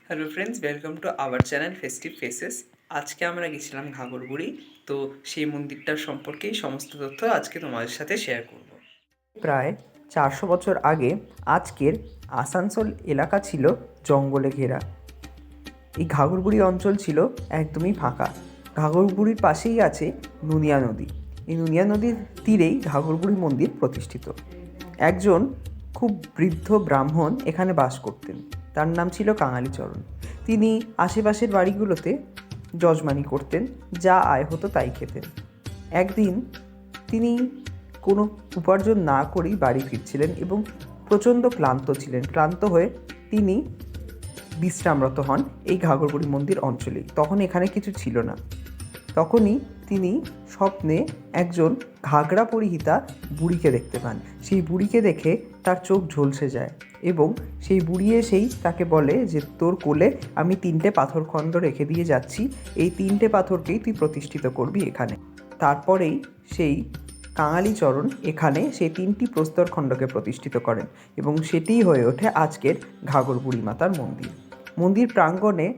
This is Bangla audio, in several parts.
Hello friends, welcome to our channel festive faces. আজকে আমরা গেছিলাম ঘাগরবুড়ি। তো সেই মন্দিরটার সম্পর্কেই সমস্ত তথ্য আজকে তোমাদের সাথে শেয়ার করব। প্রায় 400 বছর আগে আজকের আসানসোল এলাকা ছিল জঙ্গলে ঘেরা। এই ঘাগরবুড়ি অঞ্চল ছিল একদমই ফাঁকা। ঘাগরবুড়ির পাশেই আছে নুনিয়া নদী। এই নুনিয়া নদীর তীরেই ঘাগরবুড়ি মন্দির প্রতিষ্ঠিত। একজন খুব বৃদ্ধ ব্রাহ্মণ এখানে বাস করতেন। তার নাম ছিল কাঙালিচরণ। তিনি আশেপাশের বাড়িগুলোতে যজমানি করতেন, যা আয় হতো তাই খেতেন। একদিন তিনি কোনো উপার্জন না করেই বাড়ি ফিরছিলেন এবং প্রচণ্ড ক্লান্ত ছিলেন। ক্লান্ত হয়ে তিনি বিশ্রামরত হন এই ঘাগরবুড়ি মন্দির অঞ্চলেই। তখন এখানে কিছু ছিল না। তখনই তিনি স্বপ্নে একজন ঘাগরা পরিহিতা বুড়িকে দেখতে পান। সেই বুড়িকে দেখে তার চোখ ঝলসে যায় এবং সেই বুড়ি এসেই তাকে বলে যে, তোর কোলে আমি 3টে পাথরখণ্ড রেখে দিয়ে যাচ্ছি, এই 3টে পাথরকেই তুই প্রতিষ্ঠিত করবি এখানে। তারপরেই সেই কাঙালিচরণ এখানে সেই 3টি প্রস্তরখণ্ডকে প্রতিষ্ঠিত করেন এবং সেটিই হয়ে ওঠে আজকের ঘাগরবুড়ি মাতার মন্দির। মন্দির প্রাঙ্গণে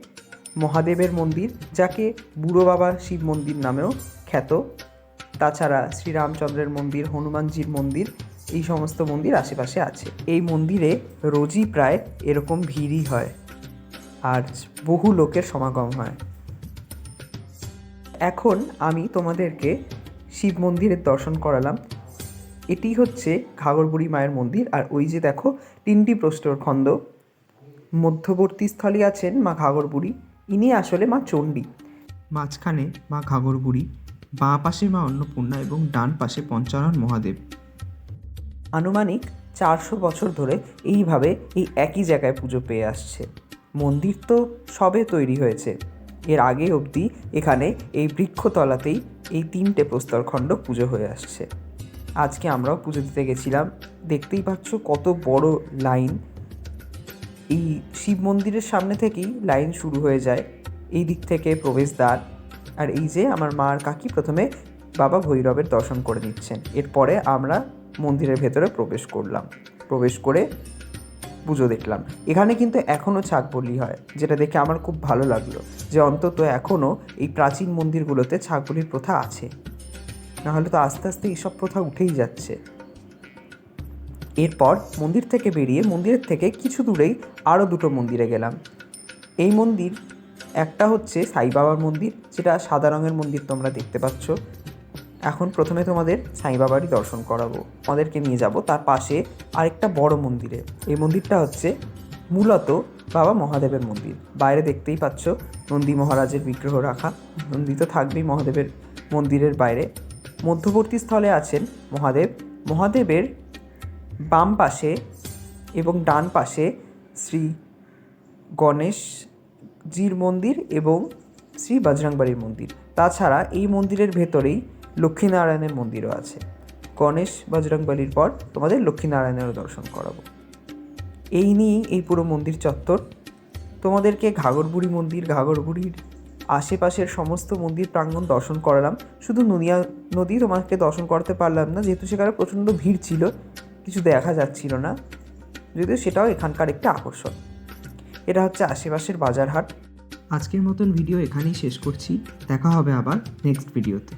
মহাদেবের মন্দির, যাকে বুড়ো বাবা শিব মন্দির নামেও খ্যাত। তাছাড়া শ্রীরামচন্দ্রের মন্দির, হনুমানজির মন্দির, এই সমস্ত মন্দির আশেপাশে আছে। এই মন্দিরে রোজই প্রায় এরকম ভিড়ই হয় আর বহু লোকের সমাগম হয়। এখন আমি তোমাদেরকে শিব মন্দিরের দর্শন করালাম। এটি হচ্ছে ঘাগরবুড়ি মায়ের মন্দির। আর ওই যে দেখো 3টি প্রস্তরখণ্ড, মধ্যবর্তী স্থলে আছেন মা ঘাগরবুড়ি। ইনি আসলে মা চণ্ডী। মাঝখানে মা ঘাগরবুড়ি, বাঁ পাশে মা অন্নপূর্ণা এবং ডান পাশে পঞ্চানন মহাদেব। আনুমানিক 400 বছর ধরে এইভাবে এই একই জায়গায় পুজো পেয়ে আসছে। মন্দির তো সবে তৈরি হয়েছে, এর আগে অবধি এখানে এই বৃক্ষতলাতেই এই 3টে প্রস্তরখণ্ড পুজো হয়ে আসছে। আজকে আমরাও পুজো দিতে গেছিলাম। দেখতেই পাচ্ছ কত বড় লাইন। এই শিব মন্দিরের সামনে থেকেই লাইন শুরু হয়ে যায়। এই দিক থেকে প্রবেশদ্বার। আর এই যে আমার মা আর কাকি প্রথমে বাবা ভৈরবের দর্শন করে নিচ্ছেন। এরপরে আমরা মন্দিরের ভেতরে প্রবেশ করে পুজো দেখলাম। এখানে কিন্তু এখনও ছাগ বলি হয়, যেটা দেখে আমার খুব ভালো লাগলো যে অন্তত এখনও এই প্রাচীন মন্দিরগুলোতে ছাগ বলির প্রথা আছে। নাহলে তো আস্তে আস্তে এইসব প্রথা উঠেই যাচ্ছে। এরপর মন্দির থেকে বেরিয়ে মন্দিরের থেকে কিছু দূরেই আরও 2টো মন্দিরে গেলাম। এই মন্দির একটা হচ্ছে সাই বাবার মন্দির, যেটা সাদা রঙের মন্দির তোমরা দেখতে পাচ্ছ। এখন প্রথমে তোমাদের সাই বাবারই দর্শন করাবো, আমাদেরকে নিয়ে যাব তার পাশে আরেকটা বড় মন্দিরে। এই মন্দিরটা হচ্ছে মূলত বাবা মহাদেবের মন্দির। বাইরে দেখতেই পাচ্ছ নন্দী মহারাজের বিগ্রহ রাখা। নন্দী তো থাকবেই মহাদেবের মন্দিরের বাইরে। মধ্যবর্তী স্থলে আছেন মহাদেবের বাম পাশে এবং ডান পাশে শ্রী গণেশজির মন্দির এবং শ্রী বজরংবলীর মন্দির। তাছাড়া এই মন্দিরের ভেতরেই লক্ষ্মীনারায়ণের মন্দিরও আছে। গণেশ বজরংবলীর পর তোমাদের লক্ষ্মীনারায়ণেরও দর্শন করাবো। এই নিয়েই এই পুরো মন্দির চত্বর। তোমাদেরকে ঘাগরবুড়ি মন্দির, ঘাগরবুড়ির আশেপাশের সমস্ত মন্দির প্রাঙ্গণ দর্শন করালাম। শুধু নুনিয়া নদী তোমাকে দর্শন করতে পারলাম না, যেহেতু সেখানে প্রচণ্ড ভিড় ছিল, কিছু দেখা যাচ্ছিল না, যদিও সেটাও এখানকার একটা আকর্ষণ। এটা হচ্ছে আশেপাশের বাজারহাট। আজকের মতন ভিডিও এখানেই শেষ করছি। দেখা হবে আবার নেক্সট ভিডিওতে।